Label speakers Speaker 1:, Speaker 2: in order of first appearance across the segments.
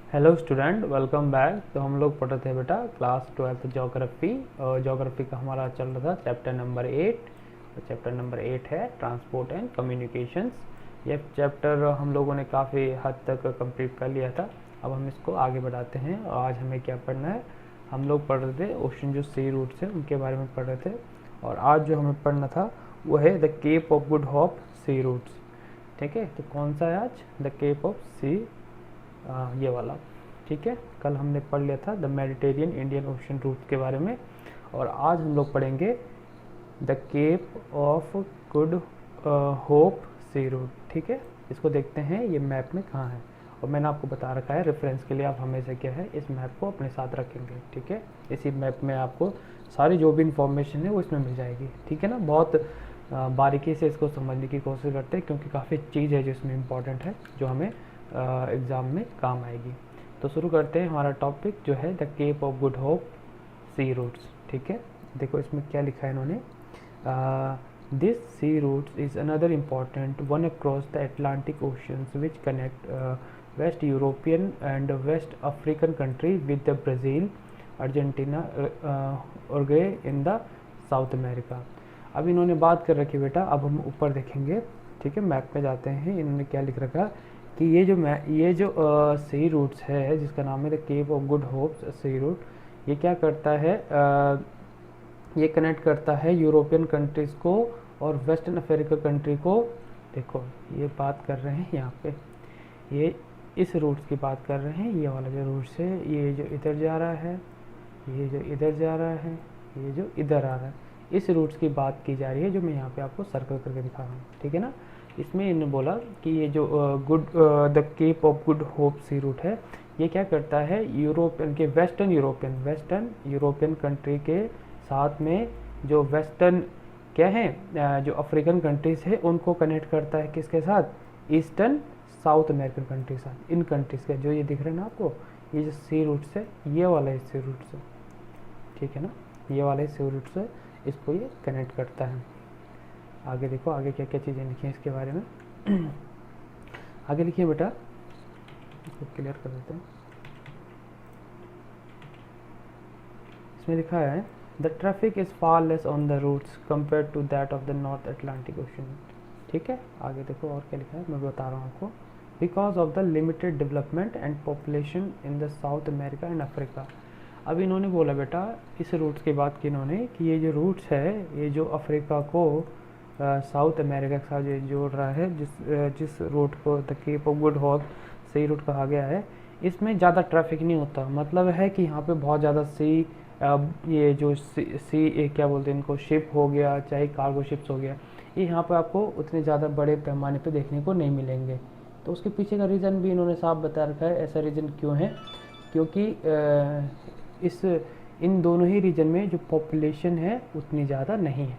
Speaker 1: Hello student, welcome back. तो हम लोग पढ़ रहे थे बेटा क्लास 12th ज्योग्राफी, और ज्योग्राफी का हमारा चल रहा था चैप्टर नंबर 8। और चैप्टर नंबर 8 है ट्रांसपोर्ट एंड कम्युनिकेशंस। ये चैप्टर हम लोगों ने काफ़ी हद तक कंप्लीट कर लिया था। अब हम इसको आगे बढ़ाते हैं और आज हमें क्या पढ़ना है। हम लोग पढ़ रहे थे ओशन जो सी रूट्स हैं उनके बारे में पढ़ रहे थे, और आज जो हमें पढ़ना था वो है the Cape of Good Hope sea routes. ठीक है, तो कौन सा है आज? द केप ऑफ सी, ये वाला। ठीक है, कल हमने पढ़ लिया था the Mediterranean Indian Ocean route के बारे में, और आज हम लोग पढ़ेंगे the Cape of Good Hope sea route. ठीक है, इसको देखते हैं ये मैप में कहाँ है, और मैंने आपको बता रखा है रेफरेंस के लिए आप हमेशा क्या है इस मैप को अपने साथ रखेंगे। ठीक है, इसी मैप में आपको सारी जो भी इंफॉर्मेशन है वो इसमें मिल जाएगी। ठीक है ना, बहुत बारीकी से इसको समझने की कोशिश करते हैं क्योंकि काफ़ी चीज़ है जो इसमें इम्पॉर्टेंट है, जो हमें एग्ज़ाम में काम आएगी। तो शुरू करते हैं हमारा टॉपिक जो है the Cape of Good Hope sea routes. ठीक है, देखो इसमें क्या लिखा है इन्होंने। This sea routes is another important one across the Atlantic oceans which connect West European and West African country with the Brazil, Argentina, Uruguay in the South America. अब इन्होंने बात कर रखी बेटा, अब हम ऊपर देखेंगे। ठीक है, मैप में जाते हैं। इन्होंने क्या लिख रखा कि ये जो सी रूट्स है जिसका नाम है the Cape of Good Hopes sea route, ये क्या करता है, ये कनेक्ट करता है यूरोपियन कंट्रीज़ को और वेस्टर्न अफ्रीका कंट्री को। देखो ये बात कर रहे हैं यहाँ पे, ये इस रूट्स की बात कर रहे हैं। ये वाला जो रूट्स है, ये जो इधर जा रहा है, ये जो इधर जा रहा है, ये जो इधर आ रहा है, इस रूट्स की बात की जा रही है जो मैं यहाँ पे आपको सर्कल करके दिखा रहा हूँ। ठीक है ना, इसमें इन्होंने बोला कि ये जो the Cape of Good Hope sea route है, ये क्या करता है यूरोपियन के वेस्टर्न यूरोपियन कंट्री के साथ में जो वेस्टर्न क्या है जो अफ्रीकन कंट्रीज है उनको कनेक्ट करता है। किसके साथ? ईस्टर्न साउथ अमेरिकन कंट्री के साथ। इन कंट्रीज का जो ये दिख रहा है ना आपको, ये जो सी रूट्स है, ये वाला इस सी रूट से, ठीक है ना, ये वाला इस सी रूट से इसको ये कनेक्ट करता है। आगे देखो, आगे क्या क्या चीज़ें लिखी हैं इसके बारे में। आगे लिखिए बेटा, इसको क्लियर कर देते हैं। इसमें लिखा है the traffic is far less on the routes compare to that of the North Atlantic Ocean. ठीक है, आगे देखो और क्या लिखा है, मैं बता रहा हूँ आपको। Because of the limited development and population in the South America and Africa. अब इन्होंने बोला बेटा, इस रूट्स की बात की इन्होंने कि ये जो रूट्स है, ये जो अफ्रीका को साउथ अमेरिका के साथ ये जोड़ रहा है, जिस रूट को the Cape of Good Hope sea route कहा गया है, इसमें ज़्यादा ट्रैफिक नहीं होता। मतलब है कि यहाँ पे बहुत ज़्यादा ये जो सी क्या बोलते हैं इनको, शिप हो गया चाहे कार्गो शिप्स हो गया, ये यहाँ पे आपको उतने ज़्यादा बड़े पैमाने पे देखने को नहीं मिलेंगे। तो उसके पीछे का रीज़न भी इन्होंने साफ बता रखा है। ऐसा रीज़न क्यों है? क्योंकि इन दोनों ही रीजन में जो पॉपुलेशन है उतनी ज़्यादा नहीं है,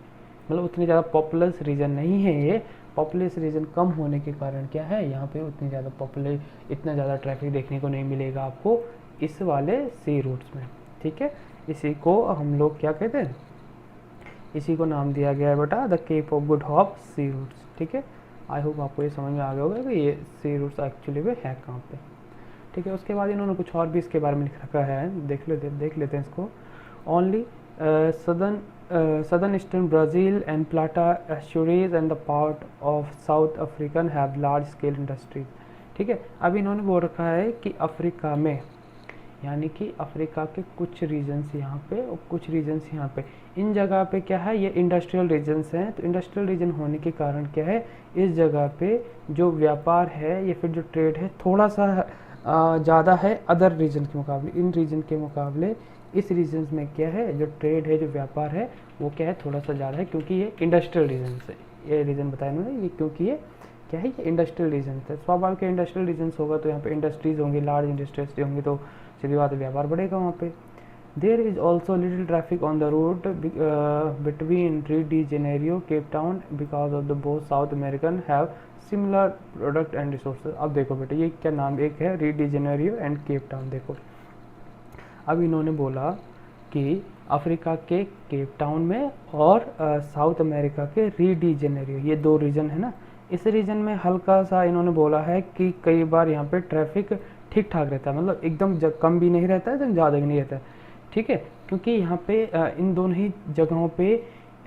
Speaker 1: मतलब उतनी ज़्यादा पॉपुलस रीजन नहीं है। ये पॉपुलस रीजन कम होने के कारण क्या है, यहाँ पे उतनी ज़्यादा इतना ज़्यादा ट्रैफिक देखने को नहीं मिलेगा आपको इस वाले सी रूट्स में। ठीक है, इसी को हम लोग क्या कहते हैं, इसी को नाम दिया गया है बेटा the Cape of Good Hope sea routes. ठीक है, आई होप आपको ये समझ में आ गया होगा कि ये सी रूट्स एक्चुअली में है कहाँ पे। ठीक है, उसके बाद इन्होंने कुछ और भी इसके बारे में लिख रखा है, देख लेते हैं इसको। Only southern eastern Brazil and प्लाटा estuaries and the part of south African have large scale industries. ठीक है, अब इन्होंने बोल रखा है कि अफ्रीका में, यानी कि अफ्रीका के कुछ रीजन्स यहाँ पे और कुछ रीजन्स यहाँ पे, इन जगह पे क्या है, ये इंडस्ट्रियल रीजन्स हैं। तो इंडस्ट्रियल रीजन होने के कारण क्या है, इस जगह पे जो व्यापार है या फिर जो ट्रेड है थोड़ा सा ज़्यादा है अदर रीजन के मुकाबले। इन रीजन के मुकाबले इस रीजन में क्या है, जो ट्रेड है, जो व्यापार है, वो क्या है, थोड़ा सा ज़्यादा है, क्योंकि ये इंडस्ट्रियल रीजन से, ये रीज़न बताया उन्होंने, ये क्योंकि ये क्या है, ये इंडस्ट्रियल रीजन है। स्वाभाविक इंडस्ट्रियल रीजन होगा तो यहाँ पे इंडस्ट्रीज होंगी, लार्ज इंडस्ट्रीज होंगी, तो सीधी बात है व्यापार बढ़ेगा वहाँ पे। There is also little traffic on the route between Rio de Janeiro Cape Town because of the both South American have similar product and resources. अब देखो बेटा, ये क्या नाम, एक है Rio de Janeiro and Cape Town. देखो अब इन्होंने बोला कि अफ्रीका के केप टाउन में और साउथ अमेरिका के री डी जेनेरियो, ये दो रीजन है ना, इस रीजन में हल्का सा इन्होंने बोला है कि कई बार यहाँ पे ट्रैफिक ठीक ठाक रहता है, मतलब एकदम कम भी नहीं रहता है, एकदम ज़्यादा भी नहीं रहता है, ठीक है। क्योंकि यहाँ पे इन दोनों ही जगहों पे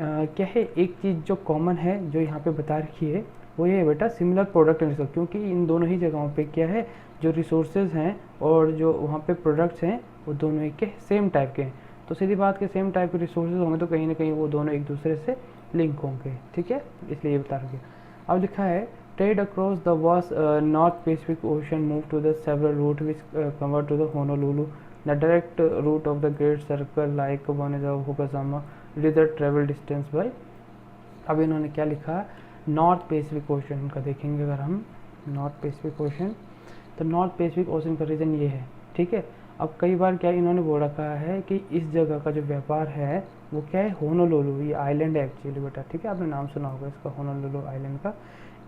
Speaker 1: क्या है, एक चीज़ जो कॉमन है जो यहाँ पे बता रखी है वो ये है बेटा, सिमिलर प्रोडक्ट एंड रिसोर्स। क्योंकि इन दोनों ही जगहों पे क्या है, जो रिसोर्सेज हैं और जो वहाँ पे प्रोडक्ट्स हैं वो दोनों ही के सेम टाइप के हैं। तो सीधी बात के सेम टाइप के रिसोर्सेज होंगे तो कहीं ना कहीं वो दोनों एक दूसरे से लिंक होंगे, ठीक है, इसलिए ये बता रखिए। अब लिखा है trade across the vast North Pacific Ocean moved to the several routes which convert to the Honolulu. The direct route of the Great Circle like Onega Hokusama reduce the travel distance by। अब इन्होंने क्या लिखा, north Pacific ocean का देखेंगे अगर हम, north Pacific ocean, तो north Pacific ocean का रीजन ये है, ठीक है। अब कई बार क्या इन्होंने बोल रखा है कि इस जगह का जो व्यापार है वो क्या है, होनोलुलु, ये आइलैंड है एक्चुअली बेटा, ठीक है, आपने नाम सुना होगा इसका, होनोलुलु आइलैंड का।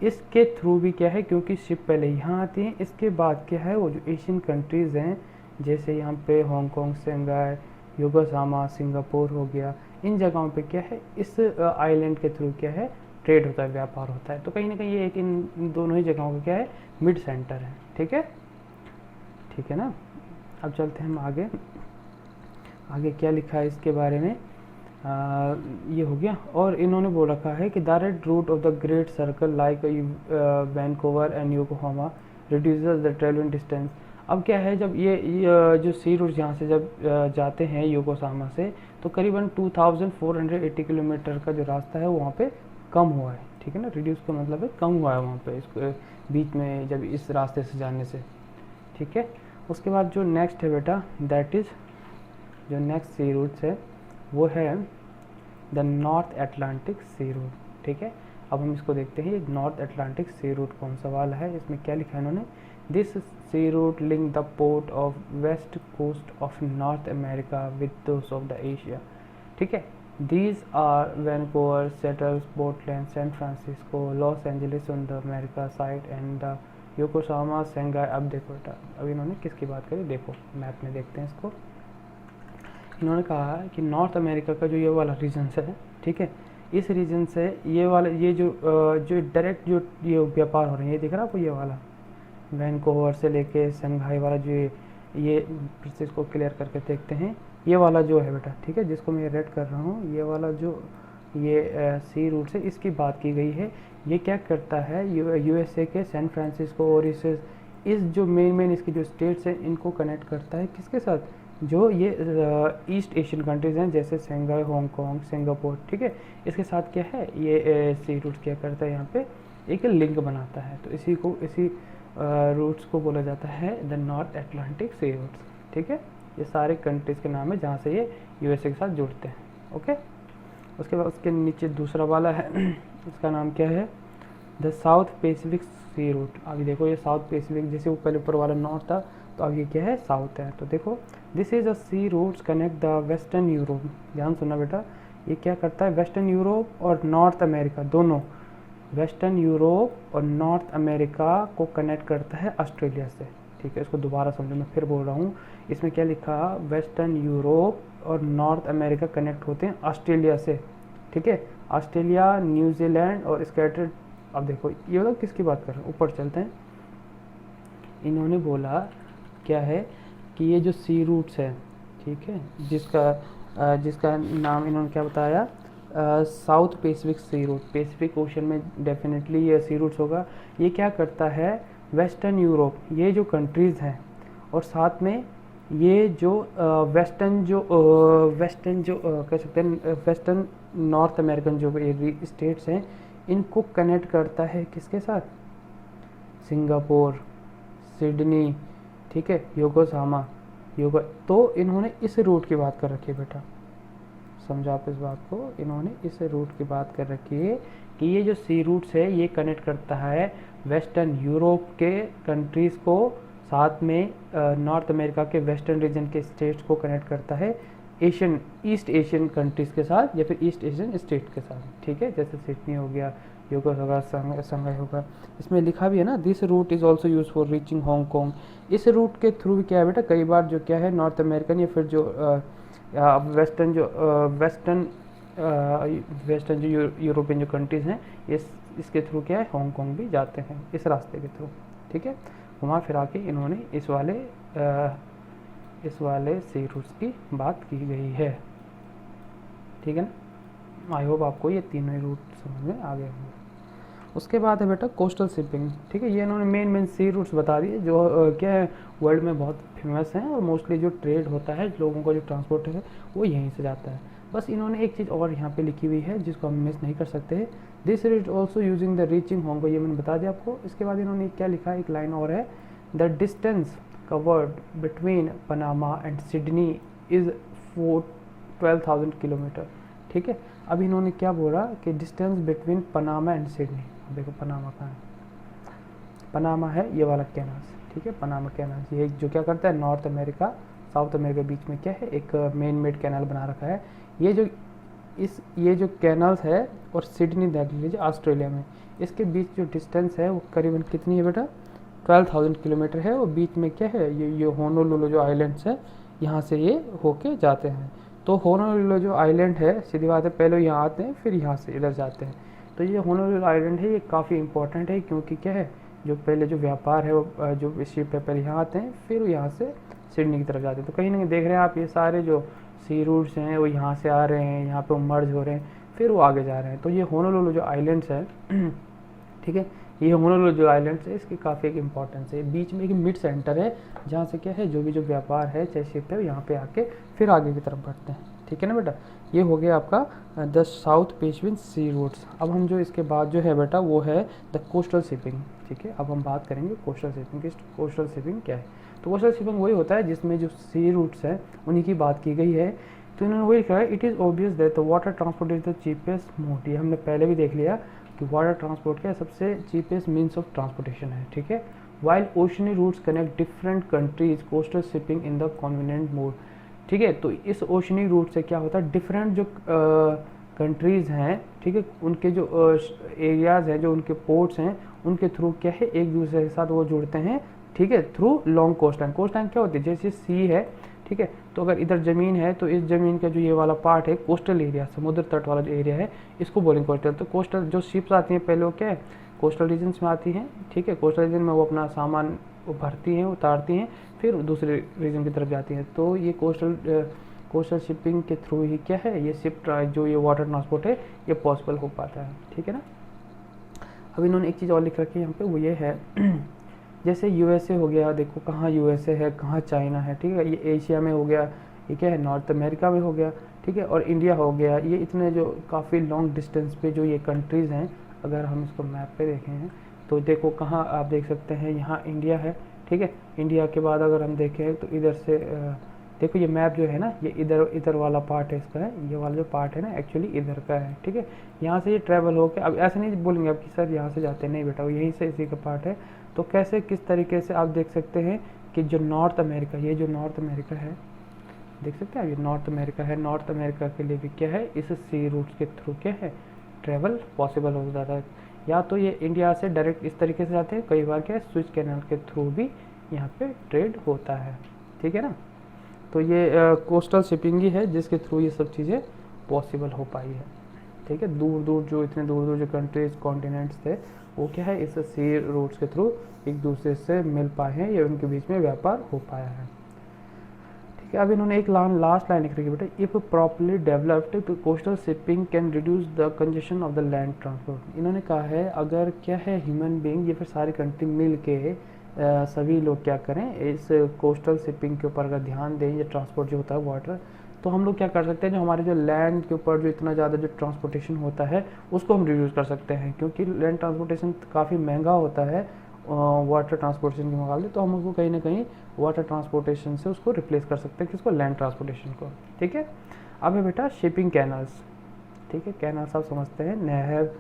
Speaker 1: इसके थ्रू भी क्या है, क्योंकि शिप पहले यहाँ आती है, इसके बाद क्या है वो जो एशियन कंट्रीज़ हैं जैसे यहाँ पे हांगकांग, शंघाई, योकोहामा, सिंगापुर हो गया, इन जगहों पे क्या है इस आइलैंड के थ्रू क्या है ट्रेड होता है, व्यापार होता है। तो कहीं ना कहीं ये एक इन दोनों ही जगहों का क्या है मिड सेंटर है, ठीक है, ठीक है ना। अब चलते हैं हम आगे, आगे क्या लिखा है इसके बारे में, ये हो गया। और इन्होंने बोल रखा है कि direct route of the great circle like Vancouver and Yokohama reduces the travelling distance. अब क्या है, जब ये जो सी रूट यहाँ से जब जाते हैं योकोहामा से, तो करीबन 2480 किलोमीटर का जो रास्ता है वहाँ पे कम हुआ है, ठीक है ना, रिड्यूस का मतलब है कम हुआ है वहाँ पे इसको बीच में जब इस रास्ते से जाने से, ठीक है। उसके बाद जो नेक्स्ट है बेटा, दैट इज़ जो नेक्स्ट सी रूट्स है वो है the North Atlantic sea route, ठीक है। अब हम इसको देखते हैं, नॉर्थ अटलांटिक सी रूट कौन सा वाला है, इसमें क्या लिखा है इन्होंने, this sea route link the port of west coast of North America with those of the Asia, ठीक है। These are Vancouver, Seattle, Portland, San Francisco, Los Angeles on the America side and the Yokohama, Shanghai. अब देखो बेटा, अब इन्होंने किसकी बात करी, देखो मैप में देखते हैं इसको। इन्होंने कहा कि नॉर्थ अमेरिका का जो ये वाला रीजन है, ठीक है, इस रीजन से ये वाला ये जो डायरेक्ट जो ये व्यापार हो रहे हैं, ये दिख रहा है आपको, ये वाला वैनकूवर से लेके शंघाई वाला जो ये फिर इसको क्लियर करके देखते हैं, ये वाला जो है बेटा, ठीक है, जिसको मैं रेड कर रहा हूँ, ये वाला जो ये सी रूट से इसकी बात की गई है। ये क्या करता है, यूएसए के सैन फ्रांसिस्को और इस जो मेन इसकी जो स्टेट्स हैं इनको कनेक्ट करता है किसके साथ, जो ये ईस्ट एशियन कंट्रीज़ हैं जैसे शंघाई, हांगकांग, सिंगापुर, ठीक है, इसके साथ क्या है ये सी रूट क्या करता है, यहाँ पे एक लिंक बनाता है। तो इसी रूट्स को बोला जाता है the North Atlantic C routes, ठीक है। ये सारे कंट्रीज़ के नाम है जहाँ से ये यूएसए के साथ जुड़ते हैं, ओके। उसके बाद उसके नीचे दूसरा वाला है उसका नाम क्या है, the South Pacific sea route. अभी देखो ये साउथ पैसिफिक, जैसे वो पहले ऊपर वाला नॉर्थ था तो अब ये क्या है साउथ है। तो देखो this is a sea routes connect the western Europe, ध्यान सुनना बेटा, ये क्या करता है वेस्टर्न यूरोप और नॉर्थ अमेरिका दोनों, वेस्टर्न यूरोप और नॉर्थ अमेरिका को कनेक्ट करता है ऑस्ट्रेलिया से, ठीक है। इसको दोबारा समझो, मैं फिर बोल रहा हूँ, इसमें क्या लिखा, वेस्टर्न यूरोप और नॉर्थ अमेरिका कनेक्ट होते हैं ऑस्ट्रेलिया से, ठीक है, ऑस्ट्रेलिया, न्यूजीलैंड और स्कैटर्ड। अब देखो ये मतलब किसकी बात कर रहे हैं, ऊपर चलते हैं। इन्होंने बोला क्या है कि ये जो सी रूट्स है, ठीक है, जिसका नाम इन्होंने क्या बताया, South Pacific sea route, Pacific Ocean में डेफिनेटली ये सी रूट्स होगा। ये क्या करता है वेस्टर्न यूरोप, ये जो कंट्रीज़ हैं और साथ में ये जो वेस्टर्न जो कह सकते हैं वेस्टर्न नॉर्थ अमेरिकन जो स्टेट्स हैं इनको कनेक्ट करता है किसके साथ, सिंगापुर, सिडनी, ठीक है, योकोहामा, तो इन्होंने इस रूट की बात कर रखी है बेटा, समझो आप इस बात को, इन्होंने इस रूट की बात कर रखी है कि ये जो सी रूट्स है ये कनेक्ट करता है वेस्टर्न यूरोप के कंट्रीज़ को साथ में नॉर्थ अमेरिका के वेस्टर्न रीजन के स्टेट्स को कनेक्ट करता है ईस्ट एशियन कंट्रीज़ के साथ या फिर ईस्ट एशियन स्टेट के साथ, ठीक है, जैसे सिडनी हो गया, योकोहामा होगा, शंघाई होगा। इसमें लिखा भी है ना, this route is also use for reaching Hong Kong. इस रूट के थ्रू क्या है बेटा, कई बार जो क्या है नॉर्थ अमेरिकन या फिर जो वेस्टर्न जो यूरोपियन जो कंट्रीज़ हैं इसके थ्रू क्या है हांगकांग भी जाते हैं इस रास्ते के थ्रू, ठीक है। घुमा फिरा के इन्होंने इस वाले सी रूट्स की बात की गई है। ठीक है ना। आई होप आपको ये तीनों रूट समझ में आ गए होंगे। उसके बाद है बेटा कोस्टल शिपिंग। ठीक है, ये इन्होंने मेन सी रूट्स बता दिए जो क्या है वर्ल्ड में बहुत फेमस हैं और मोस्टली जो ट्रेड होता है लोगों का जो ट्रांसपोर्ट है वो यहीं से जाता है। बस इन्होंने एक चीज़ और यहाँ पे लिखी हुई है जिसको हम मिस नहीं कर सकते। This route also using the reaching Hong Kong, ये मैंने बता दिया आपको। इसके बाद इन्होंने क्या लिखा है, एक लाइन और है, the distance covered between Panama and Sydney is 12,000 kilometre. ठीक है, अब इन्होंने क्या बोला कि distance between Panama and Sydney. देखो पनामा कहाँ है, पनामा है ये वाला कैनाल्स। ठीक है, पनामा कैनाल्स ये जो क्या करता है नॉर्थ अमेरिका साउथ अमेरिका के बीच में क्या है एक मेन मेड कैनाल बना रखा है। ये जो कैनाल्स है और सिडनी देख लीजिए ऑस्ट्रेलिया में, इसके बीच जो डिस्टेंस है वो करीबन कितनी है बेटा, 12,000 किलोमीटर है। और बीच में क्या है ये होनोलुलु जो आइलैंड्स है यहाँ से ये होके जाते हैं। तो होनोलुलु जो आइलैंड है सीधी बात है पहले यहाँ आते हैं फिर यहाँ से इधर जाते हैं। तो ये होनोलुलु आइलैंड है ये काफ़ी इंपॉर्टेंट है क्योंकि क्या है जो पहले जो व्यापार है वो जो शिप है पहले यहाँ आते हैं फिर यहाँ से सिडनी की तरफ जाते हैं। तो कहीं ना कहीं देख रहे हैं आप ये सारे जो सी रूट्स हैं वो यहाँ से आ रहे हैं, यहाँ पे मर्ज हो रहे हैं फिर वो आगे जा रहे हैं। तो ये होनोलुलु जो आइलैंड्स है ठीक है, ये होनोलुलु जो आइलैंड्स है इसकी काफ़ी एक इंपॉर्टेंस है। बीच में एक मिड सेंटर है जहाँ से क्या है जो भी जो व्यापार है चाहे शिप है यहाँ पे आके फिर आगे की तरफ बढ़ते हैं। ठीक है ना बेटा, ये हो गया आपका the south Pacific sea routes. अब हम जो इसके बाद जो है बेटा वो है द कोस्टल शिपिंग। ठीक है, अब हम बात करेंगे कोस्टल शिपिंग की। कोस्टल शिपिंग क्या है, तो कोस्टल शिपिंग वही होता है जिसमें जो सी रूट्स हैं उन्हीं की बात की गई है। तो इन्होंने वही लिखा है, it is obvious that the water transport is the cheapest mode. ये हमने पहले भी देख लिया कि वाटर ट्रांसपोर्ट क्या सबसे चीपेस्ट मीन्स ऑफ ट्रांसपोर्टेशन है। ठीक है, while oceanic routes connect different countries coastal shipping in the convenient mode. ठीक है, तो इस ओशनी रूट से क्या होता है डिफरेंट जो कंट्रीज़ हैं ठीक है उनके जो एरियाज़ हैं जो उनके पोर्ट्स हैं उनके थ्रू क्या है एक दूसरे के साथ वो जुड़ते हैं। ठीक है, through long coast line. Coast line क्या होती है, जैसे सी है ठीक है, तो अगर इधर ज़मीन है तो इस ज़मीन का जो ये वाला पार्ट है कोस्टल एरिया समुद्र तट वाला जो एरिया है इसको बोलेंगे कोस्टल। तो कोस्टल जो शिप्स आती हैं पहले वो क्या है कोस्टल रीजन्स में आती हैं। ठीक है, कोस्टल रीजन में वो अपना सामान भरती हैं उतारती हैं फिर दूसरे रीजन की तरफ जाती हैं। तो ये कोस्टल शिपिंग के थ्रू ही क्या है ये शिप जो ये वाटर ट्रांसपोर्ट है ये पॉसिबल हो पाता है। ठीक है ना। अब इन्होंने एक चीज़ और लिख रखी है यहाँ पे वो ये है जैसे यूएसए हो गया, देखो कहाँ यूएसए है कहाँ चाइना है। ठीक है, ये एशिया में हो गया, ये क्या है नॉर्थ अमेरिका में हो गया। ठीक है, और इंडिया हो गया। ये इतने जो काफ़ी लॉन्ग डिस्टेंस पे जो ये कंट्रीज़ हैं अगर हम इसको मैप पे देखें हैं तो देखो कहाँ आप देख सकते हैं यहाँ इंडिया है। ठीक है, इंडिया के बाद अगर हम देखें तो इधर से देखो ये मैप जो है ना ये इधर वाला पार्ट है इसका है, ये वाला जो पार्ट है ना एक्चुअली इधर का है। ठीक है, यहाँ से ये ट्रैवल होकर अब ऐसे नहीं बोलेंगे आप कि सर यहाँ से जाते नहीं बेटा, वो यहीं से इसी का पार्ट है। तो कैसे किस तरीके से आप देख सकते हैं कि जो नॉर्थ अमेरिका ये जो नॉर्थ अमेरिका है देख सकते हैं ये नॉर्थ अमेरिका है। नॉर्थ अमेरिका के लिए भी क्या है इस सी रूट्स के थ्रू क्या है ट्रैवल पॉसिबल हो जाता है। या तो ये इंडिया से डायरेक्ट इस तरीके से जाते हैं, कई बार क्या है स्विच कैनाल के थ्रू भी यहाँ पे ट्रेड होता है। ठीक है ना, तो ये कोस्टल शिपिंग ही है जिसके थ्रू ये सब चीज़ें पॉसिबल हो पाई है। ठीक है, दूर दूर जो इतने दूर दूर जो कंट्रीज कॉन्टिनेंट्स थे वो क्या है इस सी रूट्स के थ्रू एक दूसरे से मिल पाए हैं या उनके बीच में व्यापार हो पाया है। ठीक है, अब इन्होंने एक लास्ट लाइन लिख रखी है बेटा, if properly developed coastal shipping can reduce the congestion of the land transport. इन्होंने कहा है अगर क्या है ह्यूमन बीइंग या फिर सारी कंट्री मिल के सभी लोग क्या करें इस कोस्टल शिपिंग के ऊपर अगर ध्यान दें या ट्रांसपोर्ट जो होता है वाटर, तो हम लोग क्या कर सकते हैं जो हमारे जो लैंड के ऊपर जो इतना ज़्यादा जो ट्रांसपोर्टेशन होता है उसको हम रिड्यूस कर सकते हैं। क्योंकि लैंड ट्रांसपोर्टेशन काफ़ी महंगा होता है वाटर ट्रांसपोर्टेशन के मुकाबले, तो हम उसको कहीं ना कहीं वाटर ट्रांसपोर्टेशन से उसको रिप्लेस कर सकते हैं किसको लैंड ट्रांसपोर्टेशन को। ठीक है, अब है बेटा शिपिंग कैनल्स। ठीक है, कैनल्स आप समझते हैं नहर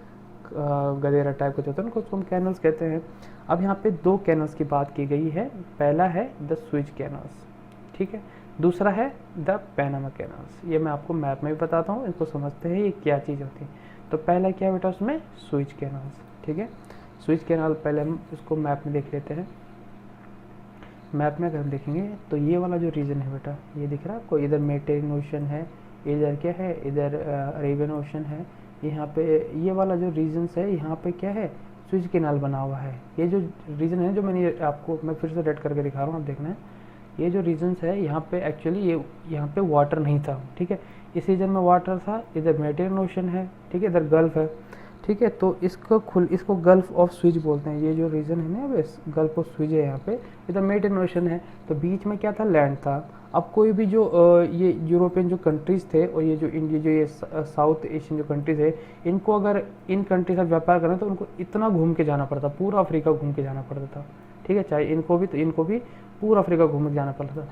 Speaker 1: गदेरा टाइप के होते हैं उनको हम कैनल्स कहते हैं। अब यहाँ पे दो कैनल्स की बात की गई है, पहला है द स्विच कैनल्स। ठीक है, दूसरा है द पैनामा कैनल्स। ये मैं आपको मैप में भी बताता हूँ, इसको समझते हैं ये क्या चीज़ होती है। तो पहला क्या है बेटा उसमें स्विच कैनल्स। ठीक है, स्विच कैनाल पहले हम इसको मैप में देख लेते हैं। मैप में अगर हम देखेंगे तो ये वाला जो रीजन है बेटा ये दिख रहा है आपको, इधर मेडिटेरियन ओशन है, इधर क्या है इधर अरेबियन ओशन है। यहाँ पे ये वाला जो रीजन्स है यहाँ पे क्या है स्विच कैनाल बना हुआ है। ये जो रीजन है, जो मैंने आपको मैं फिर से रेड करके दिखा रहा हूँ, आप देखना है ये जो रीजन्स है यहाँ पे एक्चुअली ये यहाँ पे वाटर नहीं था, ठीक है, इस रीजन में वाटर था, इधर मेडिटेरियन ओशन है, ठीक है, इधर गल्फ है, ठीक है, तो इसको गल्फ ऑफ स्विच बोलते हैं। ये जो रीजन है ना, बस गल्फ ऑफ स्विच है यहाँ पे, इधर मेडिटेरियन ओशन है, तो बीच में क्या था, लैंड था। अब कोई भी जो ये यूरोपियन जो कंट्रीज़ थे और ये जो इंडिया जो ये साउथ एशियन जो कंट्रीज़ है, इनको अगर इन कंट्री का व्यापार करना तो उनको इतना घूम के जाना पड़ता, पूरा अफ्रीका घूम के जाना पड़ता था, ठीक है, चाहे इनको भी पूरा अफ्रीका घूम के जाना पड़ता था।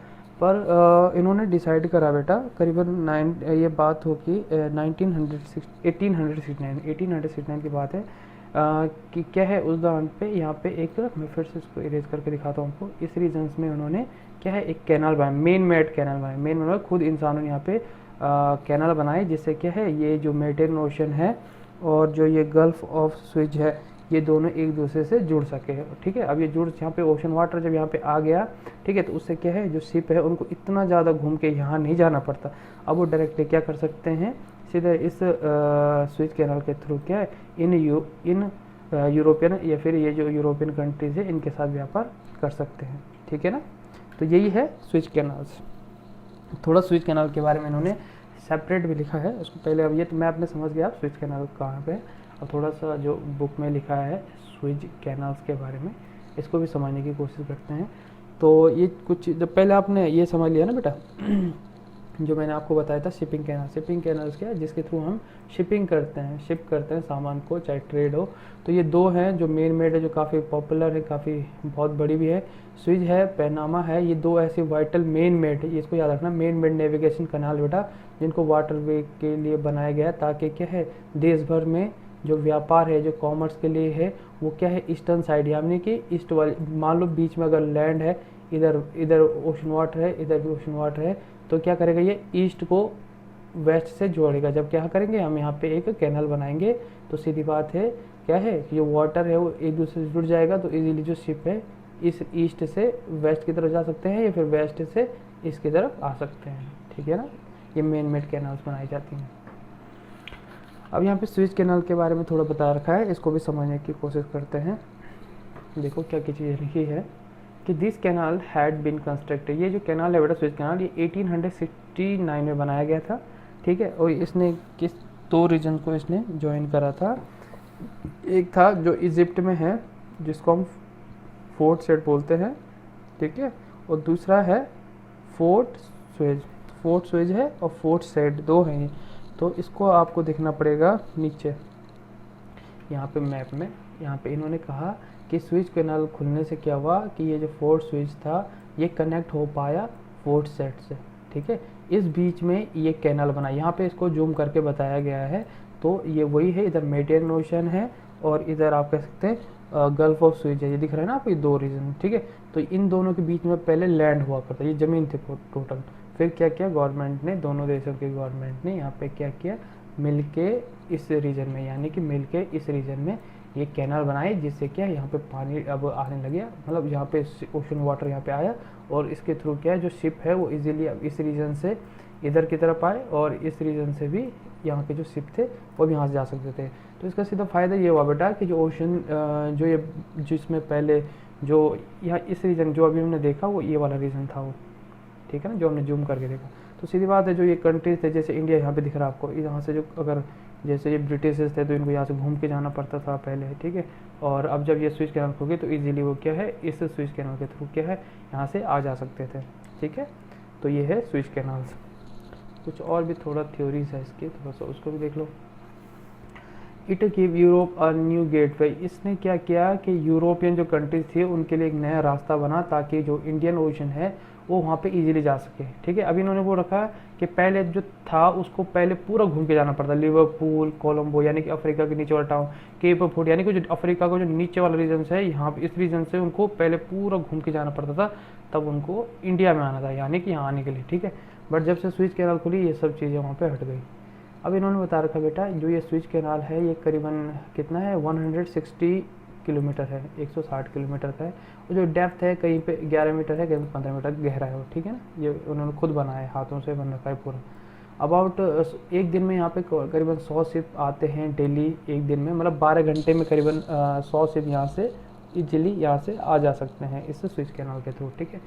Speaker 1: पर इन्होंने डिसाइड करा बेटा, करीबन ये बात हो कि 1869 की बात है, कि क्या है उस दौरान पे यहाँ पे एक, मैं फिर से इसको इरेज करके दिखाता हूँ आपको, इस रीजन्स में उन्होंने क्या है एक कैनाल बनाया, मेन मेड कैनाल बनाया, मेन मतलब खुद इंसानों ने यहाँ पे कैनाल बनाए, जिससे क्या है ये जो मेडिटेरियन ओशन है और जो ये गल्फ ऑफ स्विच है, ये दोनों एक दूसरे से जुड़ सके, ठीक है। अब ये यहाँ पे ओशन वाटर जब यहाँ पे आ गया, ठीक है, तो उससे क्या है जो शिप है उनको इतना ज़्यादा घूम के यहाँ नहीं जाना पड़ता, अब वो डायरेक्टली क्या कर सकते हैं, सीधे इस स्विच कैनाल के थ्रू क्या है इन यूरोपियन या फिर ये जो यूरोपियन कंट्रीज है इनके साथ व्यापार कर सकते हैं, ठीक है ना। तो यही है स्विच कैनाल्स। थोड़ा स्विच कैनाल के बारे में इन्होंने सेपरेट भी लिखा है, उसको पहले अब ये तो मैं अपने समझ गया स्विच कैनाल कहाँ पे, और थोड़ा सा जो बुक में लिखा है स्विच कैनाल्स के बारे में, इसको भी समझने की कोशिश करते हैं। तो ये कुछ जब पहले आपने ये समझ लिया ना बेटा जो मैंने आपको बताया था शिपिंग कैनाल, शिपिंग कैनाल्स क्या है जिसके थ्रू हम शिपिंग करते हैं, शिप करते हैं सामान को, चाहे ट्रेड हो। तो ये दो हैं जो मेन मेड है, जो काफ़ी पॉपुलर है, काफ़ी बहुत बड़ी भी है, स्विच है, पैनामा है, ये दो ऐसे वाइटल मेन मेड है, इसको याद रखना, मेन मेड नेविगेशन कैनाल बेटा, जिनको वाटर वे के लिए बनाया गया है, ताकि क्या है देश भर में जो व्यापार है, जो कॉमर्स के लिए है, वो क्या है ईस्टर्न साइड, यानी कि ईस्ट वाली, मान लो बीच में अगर लैंड है, इधर ओशन वाटर है, इधर भी ओशन वाटर है, तो क्या करेगा ये ईस्ट को वेस्ट से जोड़ेगा। जब क्या करेंगे हम यहाँ पे एक कैनाल बनाएंगे, तो सीधी बात है क्या है कि जो वाटर है वो एक दूसरे से जुड़ जाएगा, तो इजीली जो शिप है इस ईस्ट से वेस्ट की तरफ जा सकते हैं या फिर वेस्ट से ईस्ट की तरफ आ सकते हैं, ठीक है ना। ये मेन मेड कैनाल्स बनाई जाती हैं। अब यहाँ पे स्विच कैनाल के बारे में थोड़ा बता रखा है, इसको भी समझने की कोशिश करते हैं। देखो क्या क्या चीज़ लिखी है कि this canal had been constructed, ये जो कैनाल है बेटा स्विच कैनाल, ये 1869 में बनाया गया था, ठीक है। और इसने किस दो रीजन को इसने ज्वाइन करा था, एक था जो इजिप्ट में है जिसको हम फोर्ट सेट बोलते हैं, ठीक है, और दूसरा है फोर्ट स्वेज, फोर्ट स्वेज है और फोर्ट सेट, दो हैं ये। तो इसको आपको देखना पड़ेगा नीचे यहाँ पे मैप में, यहाँ पे इन्होंने कहा कि स्विच कैनाल खुलने से क्या हुआ कि ये जो फोर्ट स्विच था ये कनेक्ट हो पाया फोर्ट सेट से, ठीक है, इस बीच में ये कैनाल बना, यहाँ पे इसको जूम करके बताया गया है। तो ये वही है, इधर मेडिटेरियन ओशन है और इधर आप कह सकते हैं गल्फ ऑफ स्विच है, ये दिख रहा है ना आपको, ये दो रीजन, ठीक है। तो इन दोनों के बीच में पहले लैंड हुआ करता, ये ज़मीन थी टोटल। फिर क्या किया गवर्नमेंट ने, दोनों देशों की गवर्नमेंट ने यहाँ पे क्या किया, मिलके इस रीजन में, यानी कि मिलके इस रीजन में ये कैनाल बनाए, जिससे क्या यहाँ पे पानी अब आने लग गया, मतलब यहाँ पे ओशन वाटर यहाँ पे आया, और इसके थ्रू क्या है जो शिप है वो इजीली अब इस रीजन से इधर की तरफ आए, और इस रीजन से भी यहाँ के जो शिप थे वो भी यहाँ से जा सकते थे। तो इसका सीधा फ़ायदा ये हुआ बेटा कि जो ओशन जो ये जिसमें पहले जो यहाँ इस रीजन जो अभी हमने देखा वो ये वाला रीजन था वो, ठीक है ना, जो हमने जूम करके देखा। तो सीधी बात है जो ये कंट्रीज थे, जैसे इंडिया यहाँ पे दिख रहा है आपको, यहाँ से जो अगर जैसे ये ब्रिटिश थे तो इनको यहाँ से घूम के जाना पड़ता था पहले, ठीक है, और अब जब ये स्विच कैनाल हो गई तो इजीली वो क्या है इस स्विच कैनाल के थ्रू क्या है यहाँ से आ जा सकते थे, ठीक है। तो ये है स्विच कैनाल्स। कुछ और भी थोड़ा थ्योरीज है इसकी, थोड़ा सा उसको भी देख लो। It give Europe a new gateway, इसने क्या किया कि यूरोपियन जो कंट्रीज थी उनके लिए एक नया रास्ता बना, ताकि जो इंडियन ओशन है वो वहाँ पे इजीली जा सके, ठीक है। अभी इन्होंने वो रखा कि पहले जो था उसको पहले पूरा घूम के जाना पड़ता, लिवरपूल, कोलंबो, यानी कि अफ्रीका के नीचे वाला टाउन, केप ऑफ गुड, यानी कि जो अफ्रीका का जो नीचे वाला रीजन है यहाँ पे इस रीजन से उनको पहले पूरा घूम के जाना पड़ता था, तब उनको इंडिया में आना था, यानी कि यहाँ आने के लिए, ठीक है। बट जब से स्विच कैनाल खुली ये सब चीज़ें वहाँ पर हट गई। अब इन्होंने बता रखा बेटा जो ये स्विच कैनाल है ये करीबन कितना है 160 किलोमीटर है, 160 किलोमीटर का है, और जो डेप्थ है कहीं पे 11 मीटर है, कहीं पे 15 मीटर गहरा है, ठीक है ना। ये उन्होंने खुद बनाया है, हाथों से बन रखा है पूरा। अबाउट एक दिन में यहाँ पे करीबन 100 शिप आते हैं डेली, एक दिन में मतलब 12 घंटे में करीबन 100 शिप यहाँ से इजीली यहाँ से आ जा सकते हैं इस स्विच कैनाल के थ्रू, ठीक है।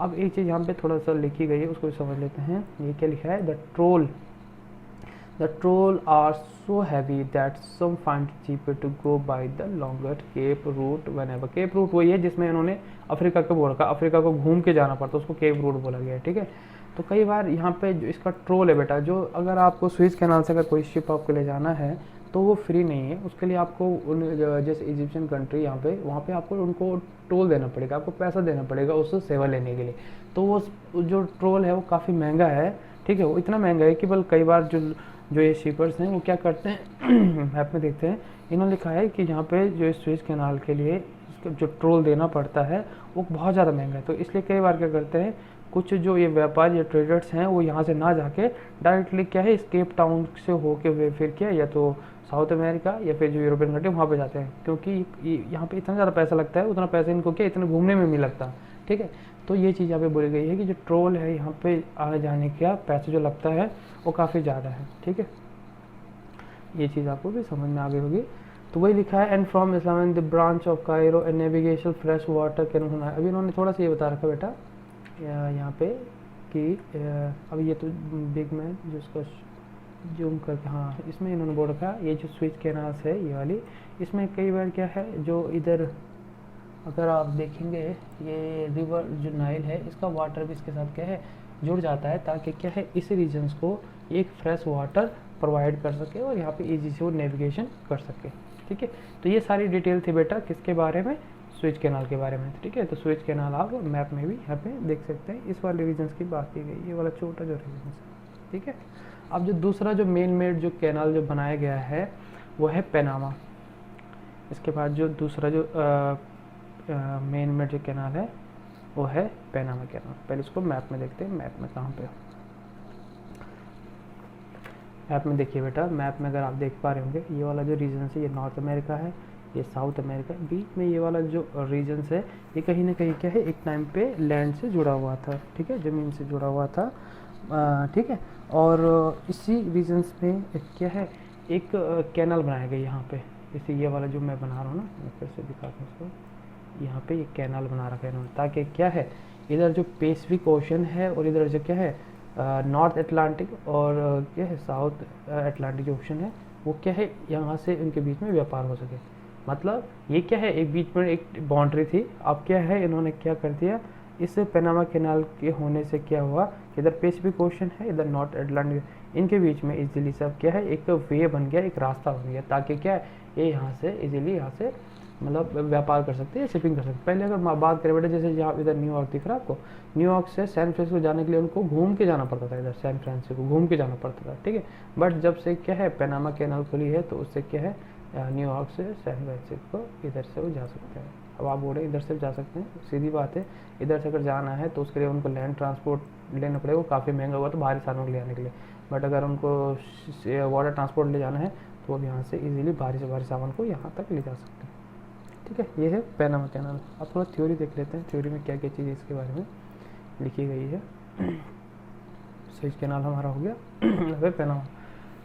Speaker 1: अब एक चीज़ यहाँ पे थोड़ा सा लिखी गई है उसको भी समझ लेते हैं। ये क्या लिखा है, the tolls are so heavy that some find cheaper to go by the longer Cape route whenever. Cape route वही है जिसमें इन्होंने अफ्रीका को बोल रखा, अफ्रीका को घूम के जाना पड़ता, उसको केप रूट बोला गया है, ठीक है। तो कई बार यहाँ पे जो इसका ट्रोल है बेटा, जो अगर आपको स्विच कैनाल से अगर कोई शिप आपको ले जाना है तो वो फ्री नहीं है, उसके लिए आपको जैसे इजिप्शियन कंट्री यहाँ पे, वहाँ पे आपको उनको टोल देना पड़ेगा, आपको पैसा देना पड़ेगा उससे सेवा लेने के लिए। तो वो जो ट्रोल है वो काफ़ी महंगा है, ठीक है। वो इतना महंगा है कि बल कई बार जो ये शिपर्स हैं वो क्या करते हैं मैप में देखते हैं, इन्होंने लिखा है कि यहाँ पे जो इस स्विच कैनाल के लिए जो ट्रोल देना पड़ता है वो बहुत ज़्यादा महंगा है। तो इसलिए कई बार क्या करते हैं, कुछ जो ये व्यापारी या ट्रेडर्स हैं वो यहाँ से ना जाके डायरेक्टली क्या है, इस केप टाउन से होके वे फिर क्या या तो साउथ अमेरिका या फिर जो यूरोपियन कंट्री वहाँ पे जाते हैं, क्योंकि यहाँ पे इतना ज़्यादा पैसा लगता है, उतना पैसा इनको क्या इतना घूमने में नहीं लगता, ठीक है। तो ये चीज़ यहाँ पे बोली गई है कि जो ट्रोल है यहाँ पे आने जाने का पैसा जो लगता है वो काफ़ी ज़्यादा है, ठीक है। ये चीज़ आपको भी समझ में आ गई होगी। तो वही लिखा है, and from Islam the branch of Cairo and navigation fresh water can होना है। अभी इन्होंने थोड़ा सा ये बता रखा बेटा यहाँ पे कि अब ये तो बिग मैन जो इसका जूम करके, हाँ इसमें इन्होंने बोल रखा है ये जो स्विच कैनाल्स है ये वाली, इसमें कई बार क्या है जो इधर अगर आप देखेंगे ये रिवर जो नाइल है इसका वाटर भी इसके साथ क्या है जुड़ जाता है, ताकि क्या है इस रीजन्स को एक फ्रेश वाटर प्रोवाइड कर सके और यहाँ पे इजी से वो नेविगेशन कर सके, ठीक है। तो ये सारी डिटेल थी बेटा किसके बारे में, स्विच कैनाल के बारे में, ठीक है। तो स्विच कैनाल आप मैप में भी यहाँ पे देख सकते हैं, इस वाले रीजन्स की बात की गई, ये वाला छोटा जो रीजन है, ठीक है। अब जो दूसरा जो मेन मेड जो कैनाल जो बनाया गया है वो है पनामा। इसके बाद जो दूसरा जो मेन मेड जो कैनाल है वो है पनामा कैनाल। पहले इसको मैप में देखते हैं, मैप में कहाँ पे, मैप में देखिए बेटा, मैप में अगर आप देख पा रहे होंगे ये वाला जो रीजन है ये नॉर्थ अमेरिका है, ये साउथ अमेरिका, बीच में ये वाला जो रीजन्स है ये कहीं ना कहीं क्या है एक टाइम पे लैंड से जुड़ा हुआ था, ठीक है, ज़मीन से जुड़ा हुआ था, ठीक है। और इसी रीजन्स में क्या है एक कैनाल बनाया गया यहाँ पे, जैसे ये वाला जो मैं बना रहा हूँ ना, मैं फिर से दिखाता हूँ इसको, यहाँ पे ये कैनाल बना रखा है इन्होंने, ताकि क्या है इधर जो पैसिफिक ओशन है और इधर जो क्या है नॉर्थ अटलांटिक और क्या है साउथ अटलांटिक ओशन है वो क्या है यहाँ से इनके बीच में व्यापार हो सके। मतलब ये क्या है एक बीच में एक बाउंड्री थी, अब क्या है इन्होंने क्या कर दिया, इस पनामा कैनाल के होने से क्या हुआ, इधर पैसिफिक ओशन है इधर नॉर्थ अटलांटिक, इनके बीच में इजीली सब क्या है एक वे बन गया, एक रास्ता बन गया, ताकि क्या है ये यहाँ से इजीली यहाँ से मतलब व्यापार कर सकते हैं, शिपिंग कर सकते हैं। पहले अगर बात करें बेटा जैसे यहाँ इधर न्यूयॉर्क दिख रहा है आपको, न्यूयॉर्क से सैन फ्रांसिस्को जाने के लिए उनको घूम के जाना पड़ता था, इधर सैन फ्रांसिस्को घूम के जाना पड़ता था, ठीक है। बट जब से क्या है पनामा कैनाल खुली है तो उससे क्या है न्यूयॉर्क से सैन फ्रांसिस्को इधर से वो जा सकते हैं। अब आप बोल रहे हैं इधर से जा सकते हैं, सीधी बात है, इधर से अगर जाना है तो उसके लिए उनको लैंड ट्रांसपोर्ट लेना पड़ेगा, वो काफ़ी महंगा होगा तो भारी सामान ले जाने के लिए। बट अगर उनको वाटर ट्रांसपोर्ट ले जाना है तो वो यहाँ से इजीली भारी से भारी सामान को यहाँ तक ले जा सकते हैं, ठीक है। ये है पनामा कैनाल। अब थोड़ा थ्योरी देख लेते हैं, थ्योरी में क्या क्या चीज़ इसके बारे में लिखी गई है। स्विच कैनाल हमारा हो गया अब पनामा।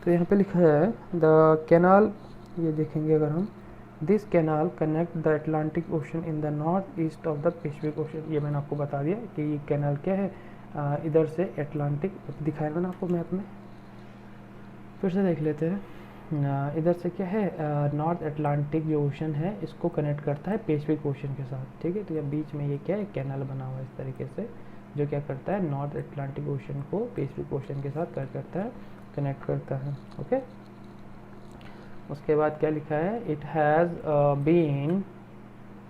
Speaker 1: तो यहाँ पे लिखा है द कैनाल, ये देखेंगे अगर हम, this canal connect the Atlantic ocean in the north east of the Pacific ocean. ये मैंने आपको बता दिया कि ये कैनाल क्या है इधर से अटलांटिक दिखाया मैंने आपको मैप में, फिर से देख लेते हैं। इधर से क्या है नॉर्थ अटलांटिक जो ओशन है इसको कनेक्ट करता है पैसिफिक ओशन के साथ, ठीक है। तो ये बीच में ये क्या है कैनाल बना हुआ है इस तरीके से, जो क्या करता है नॉर्थ अटलांटिक ओशन को पैसिफिक ओशन के साथ क्या करता है कनेक्ट करता है, ओके। उसके बाद क्या लिखा है, इट हैज़ बीन,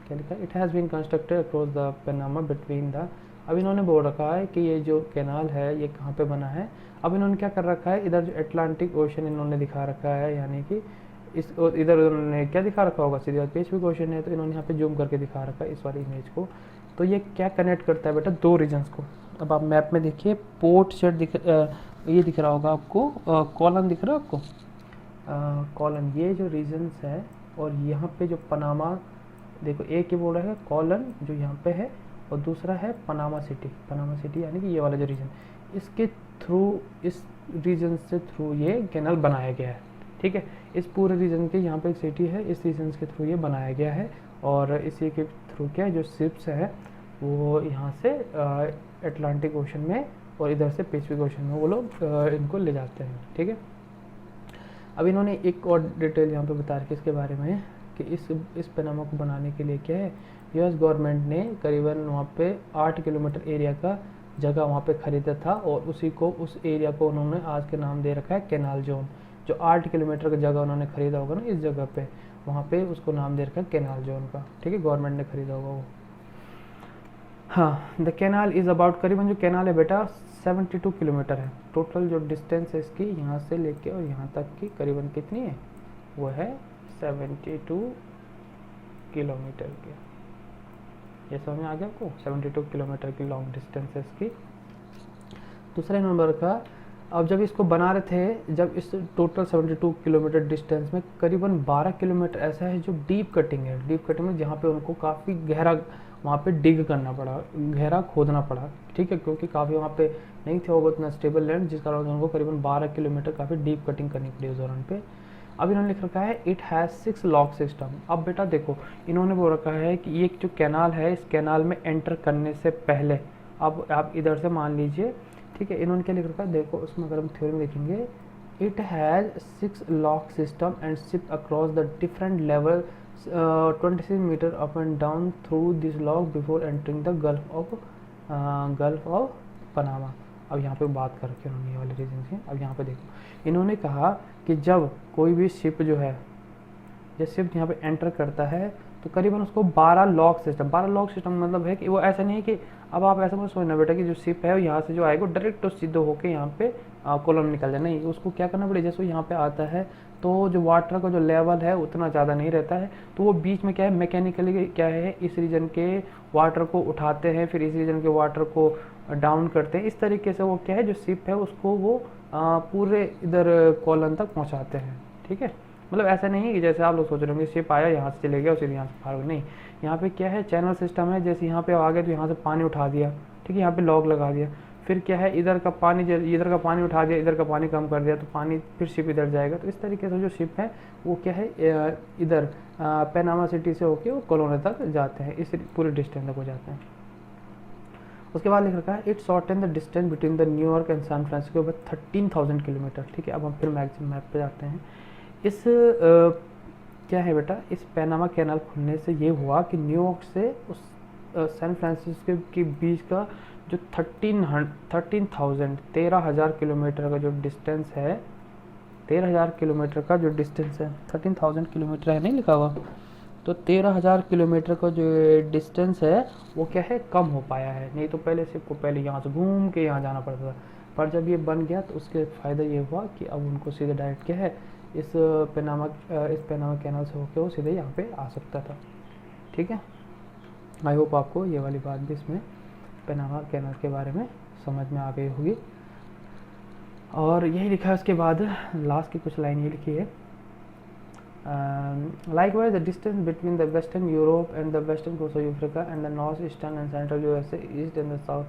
Speaker 1: क्या लिखा है, it has been constructed across the Panama between the, अब इन्होंने बोल रखा है कि ये जो कैनाल है ये कहाँ पे बना है। अब इन्होंने क्या कर रखा है, इधर जो अटलांटिक ओशन इन्होंने दिखा रखा है, यानी कि इस इधर उन्होंने क्या दिखा रखा होगा, सीधी बात पैसिफिक ओशन है तो इन्होंने यहाँ पे जूम करके दिखा रखा है इस वाली इमेज को। तो ये क्या कनेक्ट करता है बेटा दो रीजन्स को। अब आप मैप में देखिए पोर्ट सेट ये दिख रहा होगा आपको, कॉलन दिख रहा है आपको, कॉलन, ये जो रीजन्स है और यहाँ पे जो पनामा देखो एक ये बोल रहा है कॉलन जो यहाँ पे है और दूसरा है पनामा सिटी। पनामा सिटी यानी कि ये वाला जो रीजन, इसके थ्रू, इस रीजन से थ्रू ये कैनाल बनाया गया है। ठीक है, इस पूरे रीजन के यहाँ पे एक सिटी है, इस रीजन के थ्रू ये बनाया गया है और इसी के थ्रू क्या है जो शिप्स है वो यहाँ से अटलांटिक ओशन में और इधर से पैसिफिक ओशन में वो लोग इनको ले जाते हैं। ठीक है, अब इन्होंने एक और डिटेल यहाँ पे बता रखी इसके बारे में कि इस पनामा को बनाने के लिए क्या है, यूएस गवर्नमेंट ने करीबन वहाँ पे 8 किलोमीटर एरिया का जगह वहाँ पे खरीदा था और उसी को, उस एरिया को उन्होंने आज के नाम दे रखा है कैनाल जोन। जो 8 किलोमीटर का जगह उन्होंने खरीदा होगा ना इस जगह पे, वहाँ पे उसको नाम दे रखा है कैनाल जोन का। ठीक है, गवर्नमेंट ने खरीदा होगा वो। हाँ, द कैनाल इज़ अबाउट, करीबन जो कैनाल है बेटा 72 किलोमीटर है। टोटल जो डिस्टेंस है इसकी यहाँ से लेके और यहाँ तक की करीबन कितनी है, वो है 72 किलोमीटर की। ये समझ में आ गया आपको, 72 किलोमीटर की लॉन्ग डिस्टेंस है इसकी। दूसरे नंबर का, अब जब इसको बना रहे थे, जब इस टोटल 72 किलोमीटर डिस्टेंस में करीबन 12 किलोमीटर ऐसा है जो डीप कटिंग है। डीप कटिंग में जहाँ पे उनको काफ़ी गहरा वहाँ पे डिग करना पड़ा, गहरा खोदना पड़ा। ठीक है, क्योंकि काफ़ी वहाँ पे नहीं थे होगा उतना स्टेबल लैंड, जिस कारण उनको करीबन 12 किलोमीटर काफ़ी डीप कटिंग करनी पड़ी उस दौरान पे। अब इन्होंने लिख रखा है इट हैज़ 6 लॉक सिस्टम। अब बेटा देखो, इन्होंने बोल रखा है कि ये जो कैनाल है, इस कैनाल में एंटर करने से पहले, अब आप इधर से मान लीजिए, ठीक है, इन्होंने क्या लिख रखा है देखो, उसमें अगर हम थ्योरी में देखेंगे, it has 6 lock system and ship across the different level 26 metre up and down through this lock before entering the Gulf of Panama. अब यहाँ पे बात करके उन्होंने ये वाले रीजन से, अब यहाँ पे देखो, इन्होंने कहा कि जब कोई भी शिप जो है, जब शिप यहाँ पे एंटर करता है तो करीबन उसको 12 लॉक सिस्टम मतलब है कि वो ऐसा नहीं है कि, अब आप ऐसा मत सोचना बेटा कि जो शिप है यहाँ से जो आएगा डायरेक्ट तो सीधे होके यहाँ पे कॉलम निकल जाए, नहीं, उसको क्या करना पड़ेगा, जैसे यहाँ पे आता है तो जो वाटर का जो लेवल है उतना ज़्यादा नहीं रहता है, तो वो बीच में क्या है मैकेनिकली क्या है, इस रीजन के वाटर को उठाते हैं, फिर इस रीजन के वाटर को डाउन करते हैं। इस तरीके से वो क्या है जो शिप है उसको वो पूरे इधर कॉलम तक पहुँचाते हैं। ठीक है, मतलब ऐसा नहीं है कि जैसे आप लोग सोच रहे होंगे शिप आया यहाँ से चले गया और फिर यहाँ से भाग, नहीं, यहाँ पे क्या है चैनल सिस्टम है। जैसे यहाँ पे आ गए तो यहाँ से पानी उठा दिया, ठीक है, यहाँ पे लॉक लगा दिया, फिर क्या है इधर का पानी उठा दिया, इधर का पानी कम कर दिया तो पानी फिर शिप इधर जाएगा। तो इस तरीके से जो शिप है वो क्या है इधर पनामा सिटी से होके वो कॉलोनी तक जाते हैं, इस पूरे डिस्टेंस तक हो जाते हैं। उसके बाद लिख रखा है it shorten the distance between the New York and San Francisco by 13,000 kilometre. ठीक है, अब हम फिर मैप पे जाते हैं। इस क्या है बेटा, इस पनामा कैनाल खुलने से ये हुआ कि न्यूयॉर्क से उस सैन फ्रांसिस्को के बीच का जो 13,000 किलोमीटर का जो डिस्टेंस है, 13,000 किलोमीटर का जो डिस्टेंस है, 13,000 किलोमीटर है नहीं लिखा हुआ, तो 13,000 किलोमीटर का जो डिस्टेंस है वो क्या है कम हो पाया है। नहीं तो पहले सिर्फ को पहले यहाँ से घूम के यहाँ जाना पड़ता था, पर जब ये बन गया तो उसके फ़ायदा ये हुआ कि अब उनको सीधे डायरेक्ट क्या है इस पनामा कैनाल से होकर वो सीधे यहाँ पे आ सकता था। ठीक है, आई होप आपको ये वाली बात भी इसमें पनामा कैनाल के बारे में समझ में आ गई होगी। और यही लिखा है उसके बाद लास्ट की कुछ लाइन ये लिखी है, likewise the distance between the western Europe and the western coast of Africa and the north eastern and central USA east and the south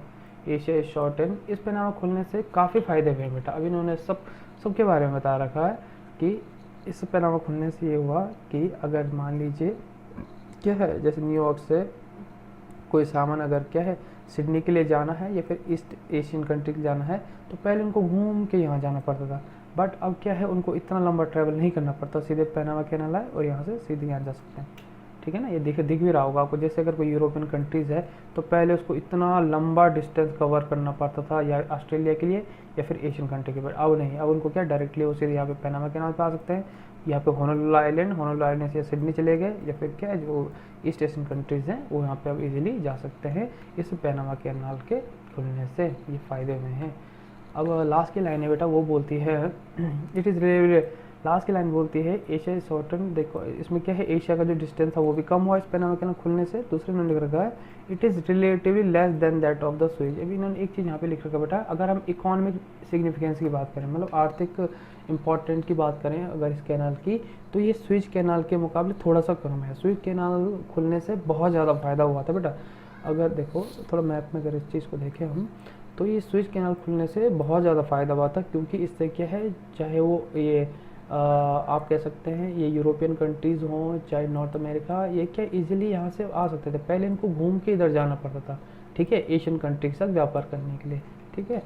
Speaker 1: Asia is shortened। इस पनामा खुलने से काफ़ी फ़ायदे हुए बेटा। अब इन्होंने सबके बारे में बता रखा है कि इस पनामा खुलने से ये हुआ कि अगर मान लीजिए क्या है जैसे न्यूयॉर्क से कोई सामान अगर क्या है सिडनी के लिए जाना है या फिर ईस्ट एशियन कंट्री के जाना है तो पहले उनको घूम के यहाँ जाना पड़ता था, बट अब क्या है उनको इतना लंबा ट्रैवल नहीं करना पड़ता, सीधे पनामा कैनाल है और यहाँ से सीधे यहाँ जा सकते हैं। ठीक है ना, ये दिख भी रहा होगा आपको, जैसे अगर कोई यूरोपियन कंट्रीज़ है तो पहले उसको इतना लंबा डिस्टेंस कवर करना पड़ता था या ऑस्ट्रेलिया के लिए या फिर एशियन कंट्री के लिए, अब नहीं, अब उनको क्या डायरेक्टली वो सीधे यहाँ पे पनामा कैनाल पे आ सकते हैं। यहाँ पे होनोलुलु आइलैंड से सिडनी चले गए या फिर क्या है जो ईस्ट एशियन कंट्रीज़ हैं वो यहाँ पे अब इजीली जा सकते हैं इस पनामा कैनाल के खुलने से, ये फ़ायदे में हैं। अब लास्ट की लाइन है बेटा वो बोलती है इट इज़ लास्ट की लाइन बोलती है एशिया इज शॉर्टन। देखो इसमें क्या है एशिया का जो डिस्टेंस था वो भी कम हुआ इस पनामा कैनाल खुलने से। दूसरे इन्होंने लिख रखा है it is relatively less than that of the Suez. अभी इन्होंने एक चीज़ यहाँ पे लिख रखा है बेटा, अगर हम इकोनॉमिक सिग्निफिकेंस की बात करें मतलब आर्थिक इंपॉर्टेंट की बात करें अगर इस कैनाल की, तो ये स्विच कैनाल के मुकाबले थोड़ा सा कम है। स्विच कैनाल खुलने से बहुत ज़्यादा फ़ायदा हुआ था बेटा। अगर देखो थोड़ा मैप में अगर इस चीज़ को देखें हम, तो ये स्विच कैनाल खुलने से बहुत ज़्यादा फ़ायदा हुआ था, क्योंकि इससे क्या है, चाहे वो ये आप कह सकते हैं ये यूरोपियन कंट्रीज़ हों चाहे नॉर्थ अमेरिका, ये क्या इजीली यहाँ से आ सकते थे। पहले इनको घूम के इधर जाना पड़ता था, ठीक है, एशियन कंट्री के साथ व्यापार करने के लिए, ठीक है।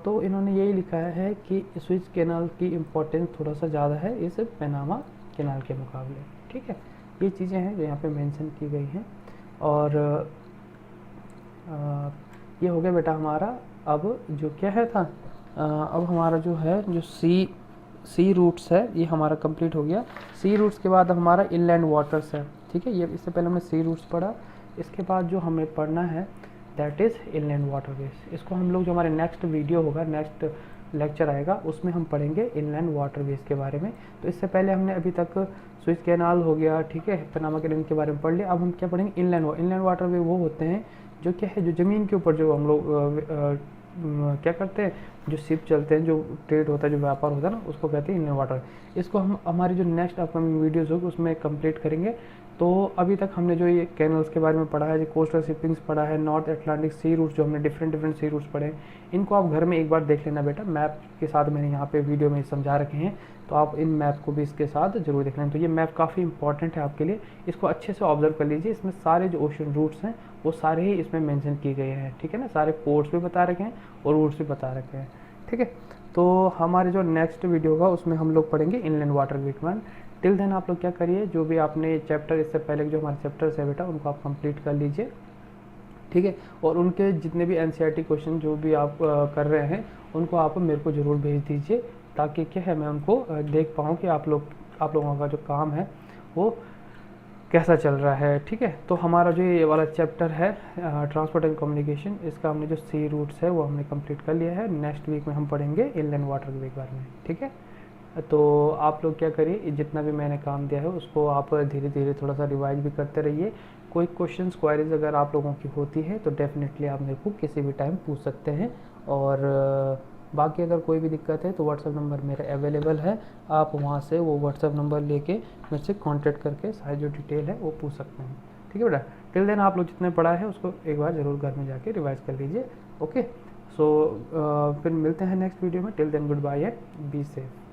Speaker 1: तो इन्होंने यही लिखा है कि स्विच कैनाल की इम्पोर्टेंस थोड़ा सा ज़्यादा है इस पनामा कैनाल के मुकाबले, ठीक है। ये चीज़ें हैं जो यहाँ पे मेंशन की गई हैं। और ये हो गया बेटा हमारा। अब जो क्या है था, अब हमारा जो है जो सी रूट्स है ये हमारा कंप्लीट हो गया। सी रूट्स के बाद अब हमारा इनलैंड वाटर्स है, ठीक है। ये इससे पहले हमने सी रूट्स पढ़ा, इसके बाद जो हमें पढ़ना है दैट इज़ इनलैंड वाटरवेज। इसको हम लोग जो हमारे नेक्स्ट वीडियो होगा, नेक्स्ट लेक्चर आएगा, उसमें हम पढ़ेंगे इनलैंड वाटरवेज के बारे में। तो इससे पहले हमने अभी तक स्विच कैनाल हो गया, ठीक है, पनामा कैनाल के बारे में पढ़ लिया। अब हम क्या पढ़ेंगे, इनलैंड वाटरवे वो होते हैं जो क्या है, जो ज़मीन के ऊपर जो हम लोग क्या करते हैं, जो शिप चलते हैं, जो ट्रेड होता है, जो व्यापार होता है ना, उसको कहते हैं इनलैंड वाटर। इसको हम हमारी जो नेक्स्ट अपकमिंग वीडियोज़ होगी उसमें कंप्लीट करेंगे। तो अभी तक हमने जो ये कैनल्स के बारे में पढ़ा है, जो कोस्टल शिपिंग्स पढ़ा है, नॉर्थ अटलांटिक सी रूट्स, जो हमने डिफरेंट सी रूट्स पढ़े हैं, इनको आप घर में एक बार देख लेना बेटा। मैप के साथ मैंने यहाँ पे वीडियो में समझा रखे हैं, तो आप इन मैप को भी इसके साथ जरूर देख लें। तो ये मैप काफ़ी इंपॉर्टेंट है आपके लिए, इसको अच्छे से ऑब्जर्व कर लीजिए। इसमें सारे जो ओशन रूट्स हैं वो सारे ही इसमें मेंशन किए गए हैं, ठीक है ना। सारे पोर्ट्स भी बता रखे हैं और रूट्स भी बता रखे हैं, ठीक है। तो हमारे जो नेक्स्ट वीडियो होगा उसमें हम लोग पढ़ेंगे इनलैंड वाटर विकमान। टिल देन आप लोग क्या करिए, जो भी आपने चैप्टर इससे पहले जो हमारे चैप्टर्स है बेटा उनको आप कंप्लीट कर लीजिए, ठीक है। और उनके जितने भी एनसीईआरटी क्वेश्चन जो भी आप कर रहे हैं उनको आप मेरे को ज़रूर भेज दीजिए, ताकि क्या है मैं उनको देख पाऊँ कि आप लोगों का जो काम है वो कैसा चल रहा है, ठीक है। तो हमारा जो ये वाला चैप्टर है ट्रांसपोर्ट एंड कम्युनिकेशन, इसका हमने जो सी रूट्स है वो हमने कंप्लीट कर लिया है। नेक्स्ट वीक में हम पढ़ेंगे इनलैंड वाटर के बारे में, ठीक है। तो आप लोग क्या करिए, जितना भी मैंने काम दिया है उसको आप धीरे धीरे थोड़ा सा रिवाइज भी करते रहिए। कोई क्वेश्चंस क्वायरीज अगर आप लोगों की होती है तो डेफिनेटली आप मेरे को किसी भी टाइम पूछ सकते हैं। और बाकी अगर कोई भी दिक्कत है तो व्हाट्सएप नंबर मेरा अवेलेबल है, आप वहाँ से वो व्हाट्सएप नंबर लेके मेरे से कांटेक्ट करके सारी जो डिटेल है वो पूछ सकते हैं, ठीक है बेटा। टिल देन आप लोग जितने पढ़ा है उसको एक बार ज़रूर घर में जाके रिवाइज कर लीजिए, ओके। सो फिर मिलते हैं नेक्स्ट वीडियो में। Till then goodbye and be safe.